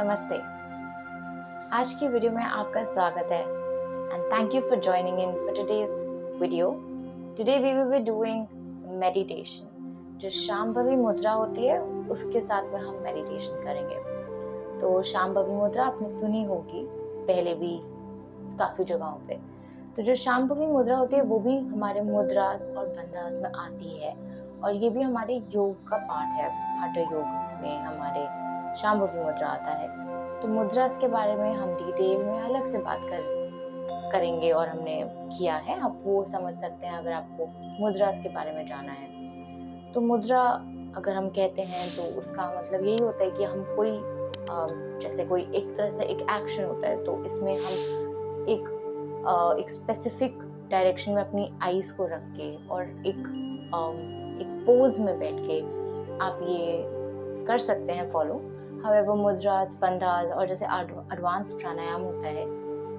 नमस्ते। आज की वीडियो में आपका स्वागत है and thank you for joining in for today's video. Today we will be doing meditation. जो शांभवी मुद्रा होती है उसके साथ में हम मेडिटेशन करेंगे। तो शांभवी मुद्रा आपने सुनी होगी पहले भी काफी जगहों पे। तो जो शांभवी मुद्रा होती है वो भी हमारे मुद्रास और बंधास में आती है और ये भी हमारे योग का पार्ट है। हठ योग में हमारे शांभवी मुद्रा आता है। तो मुद्रास के बारे में हम डिटेल में अलग से बात करेंगे और हमने किया है, आप वो समझ सकते हैं अगर आपको मुद्रास के बारे में जाना है। तो मुद्रा अगर हम कहते हैं तो उसका मतलब यही होता है कि हम कोई जैसे कोई एक तरह से एक एक्शन होता है, तो इसमें हम एक स्पेसिफिक डायरेक्शन में अपनी आईज को रख के और एक पोज में बैठ के आप ये कर सकते हैं फॉलो। However, मुद्रास, बंधास और जैसे एडवांस प्राणायाम होता है,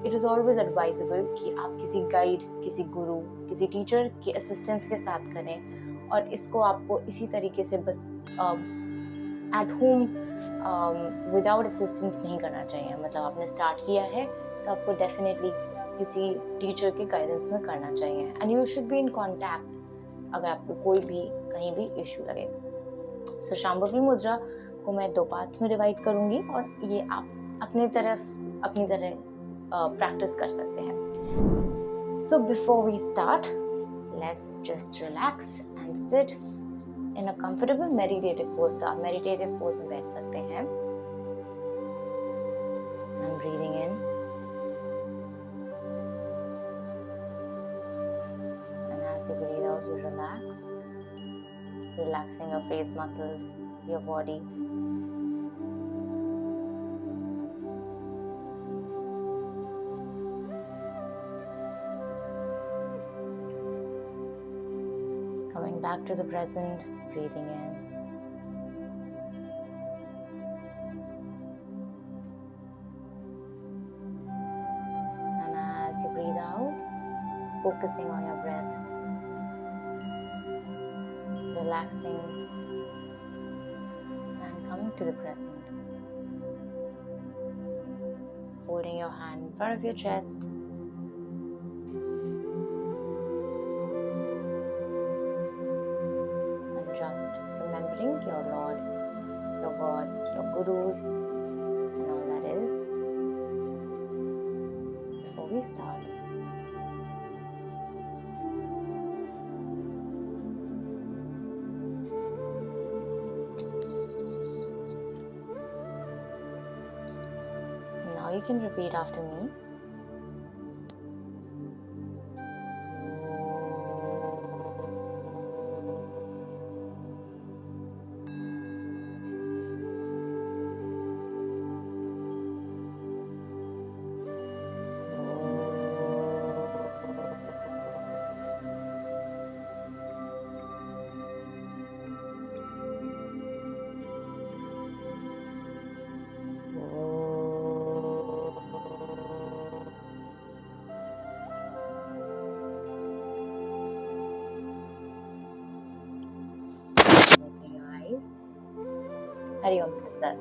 इट इज़ ऑलवेज एडवाइजेबल कि आप किसी गाइड, किसी गुरु, किसी टीचर के असिस्टेंस के साथ करें और इसको आपको इसी तरीके से बस एट होम विदाउट असिस्टेंस नहीं करना चाहिए। मतलब आपने स्टार्ट किया है तो आपको डेफिनेटली किसी टीचर के गाइडेंस में करना चाहिए and you should be in contact अगर आपको कोई भी कहीं भी इश्यू लगे। सो शांभवी मुद्रा को मैं 2 पार्ट्स में डिवाइड करूंगी और ये आप अपनी तरह प्रैक्टिस कर सकते हैं। So before we start, let's just relax and sit in a comfortable meditative pose. तो आप मेडिटेटिव पोज में बैठ सकते हैं। And breathing in and as you breathe out you relax, relaxing your face muscles, your body. Coming back to the present, breathing in. And as you breathe out, focusing on your breath. Relaxing and coming to the present. Folding your hand in front of your chest. And just remembering your Lord, your gods, your gurus, and all that is. Before we start, you can repeat after me. Hariom sir,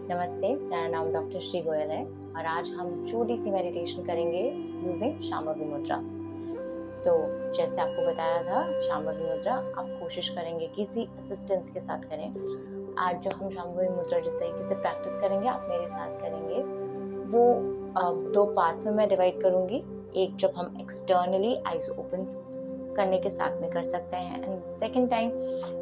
नमस्ते। मेरा नाम doctor Shri Goyal है और आज हम छोटी सी meditation करेंगे using Shambhavi मुद्रा। तो जैसे आपको बताया था, शांभवी मुद्रा आप कोशिश करेंगे किसी असिस्टेंस के साथ करें। आज जो हम शांभवी मुद्रा जिस तरीके से प्रैक्टिस करेंगे, आप मेरे साथ करेंगे, वो 2 पार्ट्स में मैं डिवाइड करूँगी। एक जब हम एक्सटर्नली आइज ओपन करने के साथ में कर सकते हैं एंड सेकेंड टाइम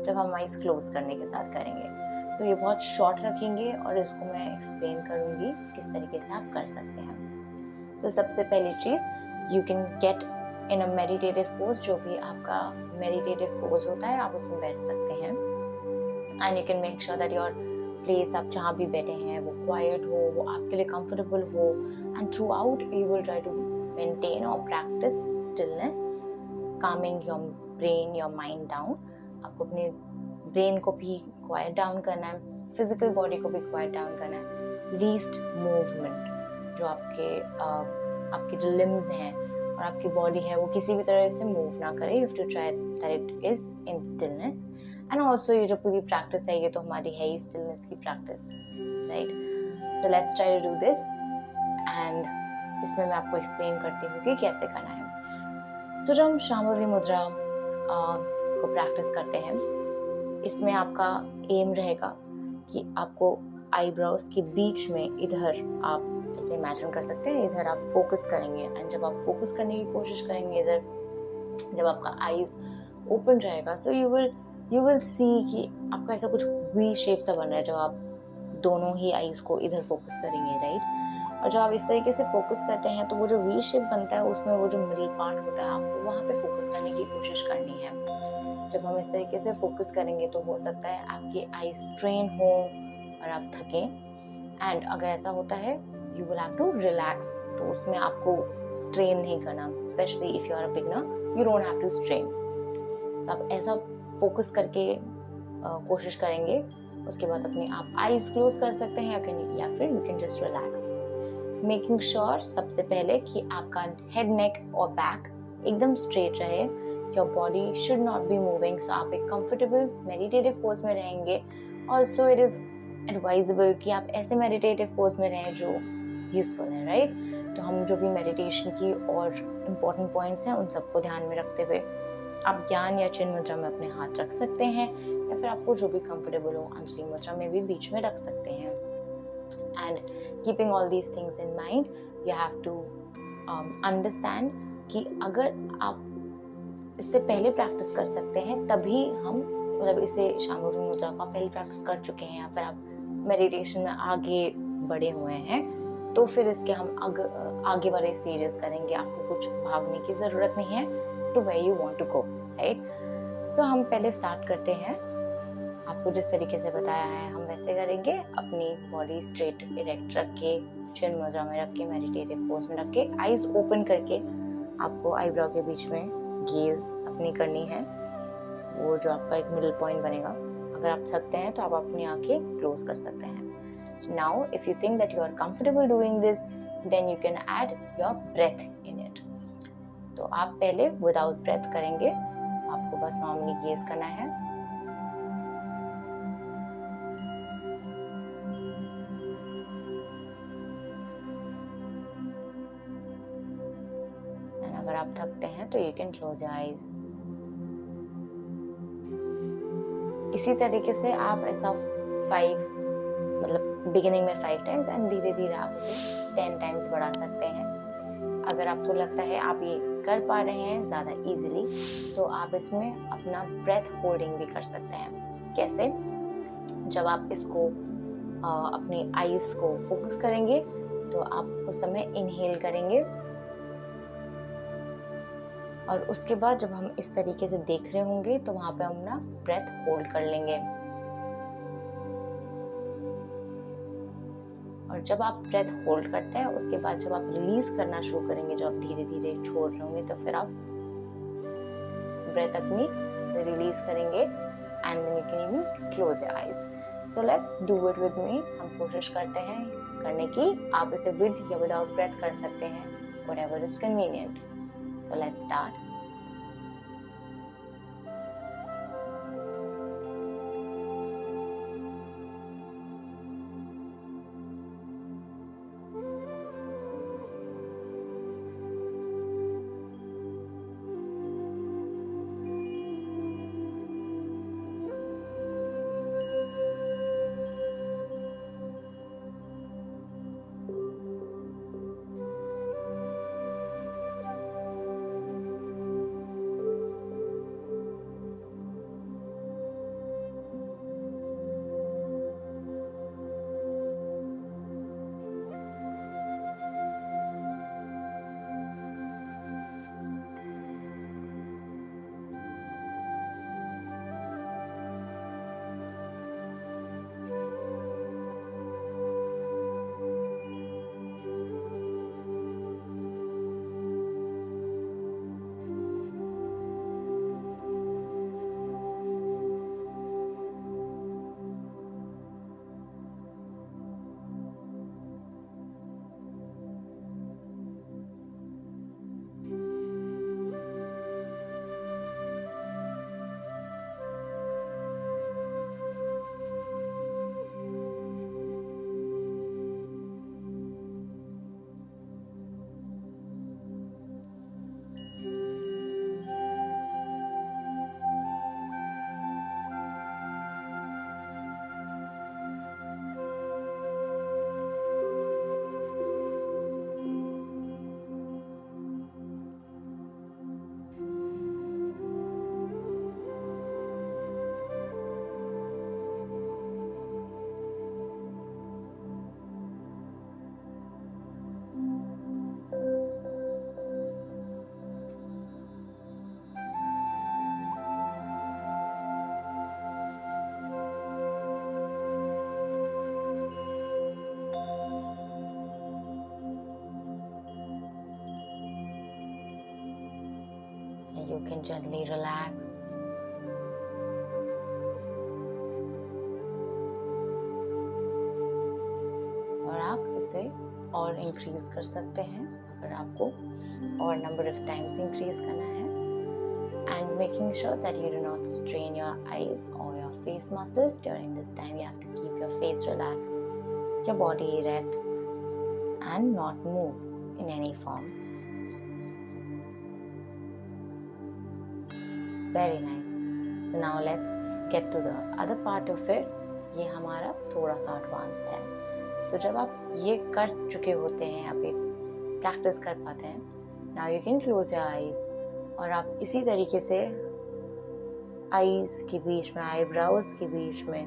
जब हम आइज क्लोज करने के साथ करेंगे। तो ये बहुत शॉर्ट रखेंगे और इसको मैं एक्सप्लेन करूँगी किस तरीके से आप कर सकते हैं। तो सबसे पहली चीज़, you can get in a meditative pose. जो भी आपका मेडिटेटिव पोज होता है आप उसमें बैठ सकते हैं and you can make sure that your place, आप जहाँ भी बैठे हैं वो क्वाइट हो, वो आपके लिए कंफर्टेबल हो and throughout you will try to maintain और practice stillness, calming your brain, your mind down. आपको अपने ब्रेन को भी क्वाइट डाउन करना है, फिजिकल बॉडी को भी क्वाइट डाउन करना है। लीस्ट मूवमेंट, जो आपके जो लिम्स हैं और आपकी बॉडी है वो किसी भी तरह से मूव ना करे। You have to try that it is in stillness. And also ये जो पूरी प्रैक्टिस है ये तो हमारी है ही स्टिलनेस की practice, right. So let's try to do this and इसमें मैं आपको एक्सप्लेन करती हूँ कि कैसे करना है। तो जब हम शांभवी मुद्रा को प्रैक्टिस करते हैं, इसमें आपका एम रहेगा कि आपको आईब्रोज के बीच में इधर आप ऐसे इमेजिन कर सकते हैं, इधर आप फोकस करेंगे एंड जब आप फोकस करने की कोशिश करेंगे इधर, जब आपका आईज ओपन रहेगा सो यू विल सी कि आपका ऐसा कुछ वी शेप सा बन रहा है जब आप दोनों ही आईज को इधर फोकस करेंगे, राइट। और जब आप इस तरीके से फोकस करते हैं तो वो जो वी शेप बनता है उसमें वो जो मिडिल पार्ट होता है आपको वहाँ पे फोकस करने की कोशिश करनी है। जब हम इस तरीके से फोकस करेंगे तो हो सकता है आपकी आई स्ट्रेन हो और आप थकें, एंड अगर ऐसा होता है you will have to relax, तो उसमें आपको स्ट्रेन नहीं करना, specially if you are a beginner you don't have to strain. तो आप ऐसा फोकस करके कोशिश करेंगे, उसके बाद अपने आप आईज क्लोज कर सकते हैं या फिर you can just relax, making sure सबसे पहले कि आपका हेड, नेक और बैक एकदम स्ट्रेट रहे, your body should not be moving. So आप एक कंफर्टेबल मेडिटेटिव पोज में रहेंगे। ऑल्सो इट इज एडवाइजेबल कि आप ऐसे मेडिटेटिव पोज में रहें जो यूजफुल है, राइट। तो हम जो भी मेडिटेशन की और इम्पोर्टेंट पॉइंट्स हैं उन सबको ध्यान में रखते हुए आप ज्ञान या चिन्ह मुद्रा में अपने हाथ रख सकते हैं, या फिर आपको जो भी कंफर्टेबल हो अंजलि मुद्रा में भी बीच में रख सकते हैं। And keeping all these things in mind you have to understand कि अगर आप इससे पहले प्रैक्टिस कर सकते हैं तभी हम, मतलब इसे शांभवी मुद्रा को आप पहले प्रैक्टिस कर चुके हैं या फिर आप मेडिटेशन में आगे बढ़े हुए हैं, तो फिर इसके हम आगे वाले स्टेजेस करेंगे। आपको कुछ भागने की ज़रूरत नहीं है, to where you want to go, right. So हम पहले स्टार्ट करते हैं। आपको जिस तरीके से बताया है हम वैसे करेंगे। अपनी बॉडी स्ट्रेट इरेक्ट रख के, चिन्ह मुद्रा में रख के, मेडिटेटिव पोज में रख के, आईज ओपन करके आपको आईब्रो के बीच में गेज अपनी करनी है, वो जो आपका एक मिडिल पॉइंट बनेगा। अगर आप थकते हैं तो आप अपनी आंखें क्लोज कर सकते हैं। Now, if you think that you are comfortable doing this, then you can add your breath in it. तो आप पहले विदाउट ब्रेथ करेंगे, आपको बस नॉर्मली गेज करना है। And अगर आप थकते हैं तो you can close your eyes. इसी तरीके से आप ऐसा 5, मतलब बिगिनिंग में 5 टाइम्स एंड धीरे धीरे आप इसे 10 टाइम्स बढ़ा सकते हैं। अगर आपको लगता है आप ये कर पा रहे हैं ज़्यादा इजीली, तो आप इसमें अपना ब्रेथ होल्डिंग भी कर सकते हैं। कैसे? जब आप इसको अपनी आईज को फोकस करेंगे तो आप उस समय इनहेल करेंगे, और उसके बाद जब हम इस तरीके से देख रहे होंगे तो वहाँ पे हम अपना ब्रेथ होल्ड कर लेंगे। और जब आप ब्रेथ होल्ड करते हैं उसके बाद जब आप रिलीज करना शुरू करेंगे, जब आप धीरे धीरे छोड़ रहे होंगे, तो फिर आप ब्रेथ अपनी रिलीज करेंगे and then you can even close your eyes. So let's do it with me. हम कोशिश करते हैं करने की। आप इसे विद या विदाउट ब्रेथ कर सकते हैं, whatever is convenient. So let's start. you can gently relax. और आप इसे और इंक्रीज कर सकते हैं अगर आपको और नंबर ऑफ टाइम्स इंक्रीज करना है. And making sure that you do not strain your eyes or your face muscles during this time. You have to keep your face relaxed, your body erect, and not move in any form. Very nice. So now let's get to the other part of it. ये हमारा थोड़ा सा advanced है. तो जब आप ये कर चुके होते हैं, आप एक प्रैक्टिस कर पाते हैं, now you can close your eyes और आप इसी तरीके से आईज के बीच में, आईब्राउज के बीच में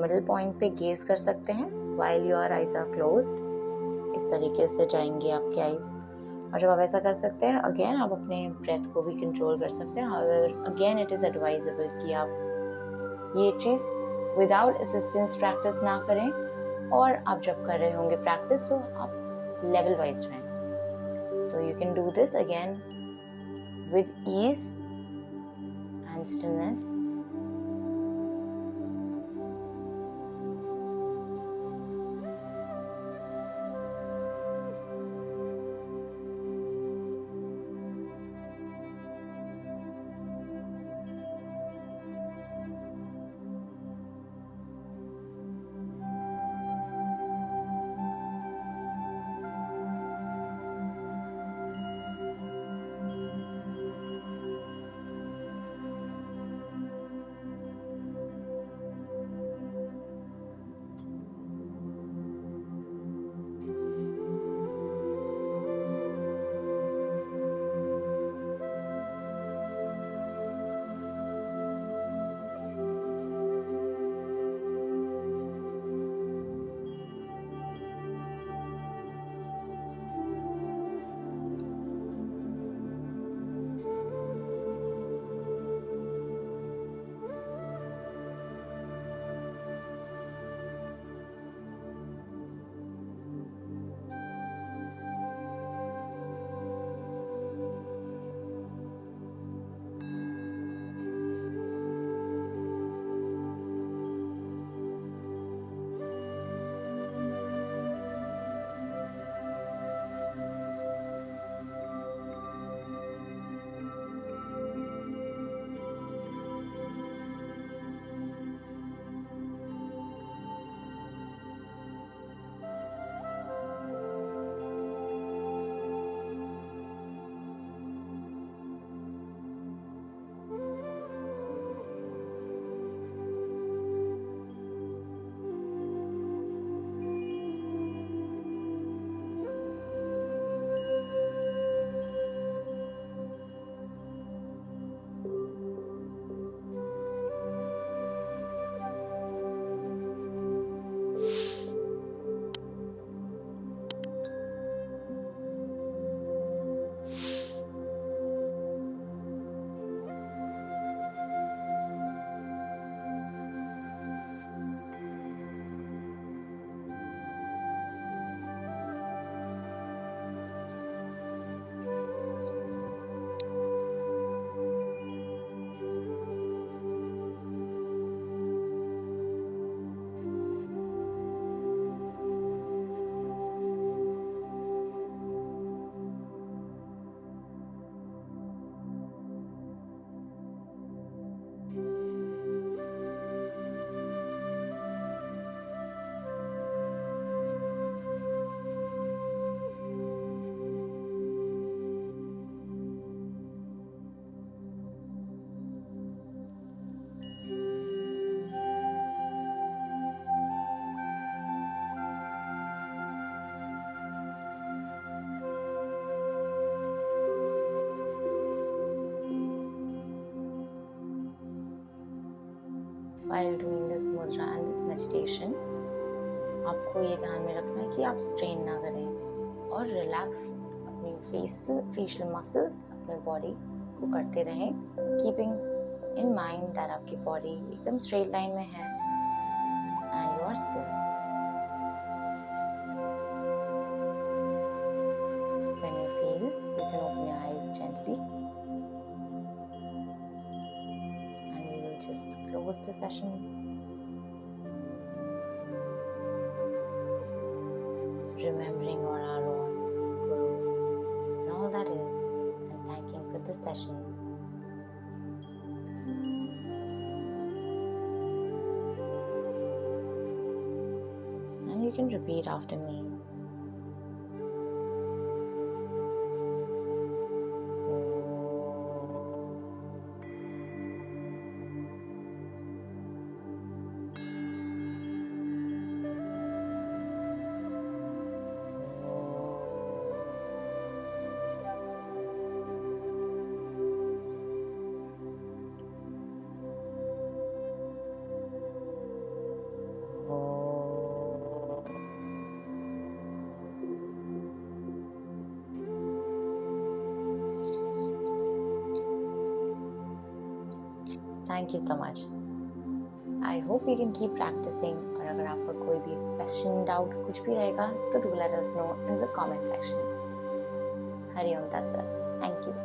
मिडिल पॉइंट पे गेज कर सकते हैं while your eyes are closed. इस तरीके से जाएंगे आपके आईज. और जब आप ऐसा कर सकते हैं, अगेन आप अपने ब्रेथ को भी कंट्रोल कर सकते हैं. However again it is advisable कि आप ये चीज़ विदाउट असिस्टेंस प्रैक्टिस ना करें, और आप जब कर रहे होंगे प्रैक्टिस तो आप लेवल वाइज जाएं. तो you can do this again with ease and stillness. while doing this mudra and this meditation, आपको ये ध्यान में रखना है कि आप स्ट्रेन ना करें और रिलैक्स अपनी फेशियल मसल्स, अपने बॉडी को करते रहें, कीपिंग इन माइंड दैट आपकी बॉडी एकदम स्ट्रेट लाइन में है and you are still. When you feel, you can open your eyes gently. close the session. Remembering all our Lord's, Guru, and all that is, and thanking for the session. And you can repeat after me. Thank you so much. I hope you can keep practicing. और अगर आपका कोई भी question, doubt कुछ भी रहेगा तो do let us know in the comment section. Hari Om Tat Sat. Thank you.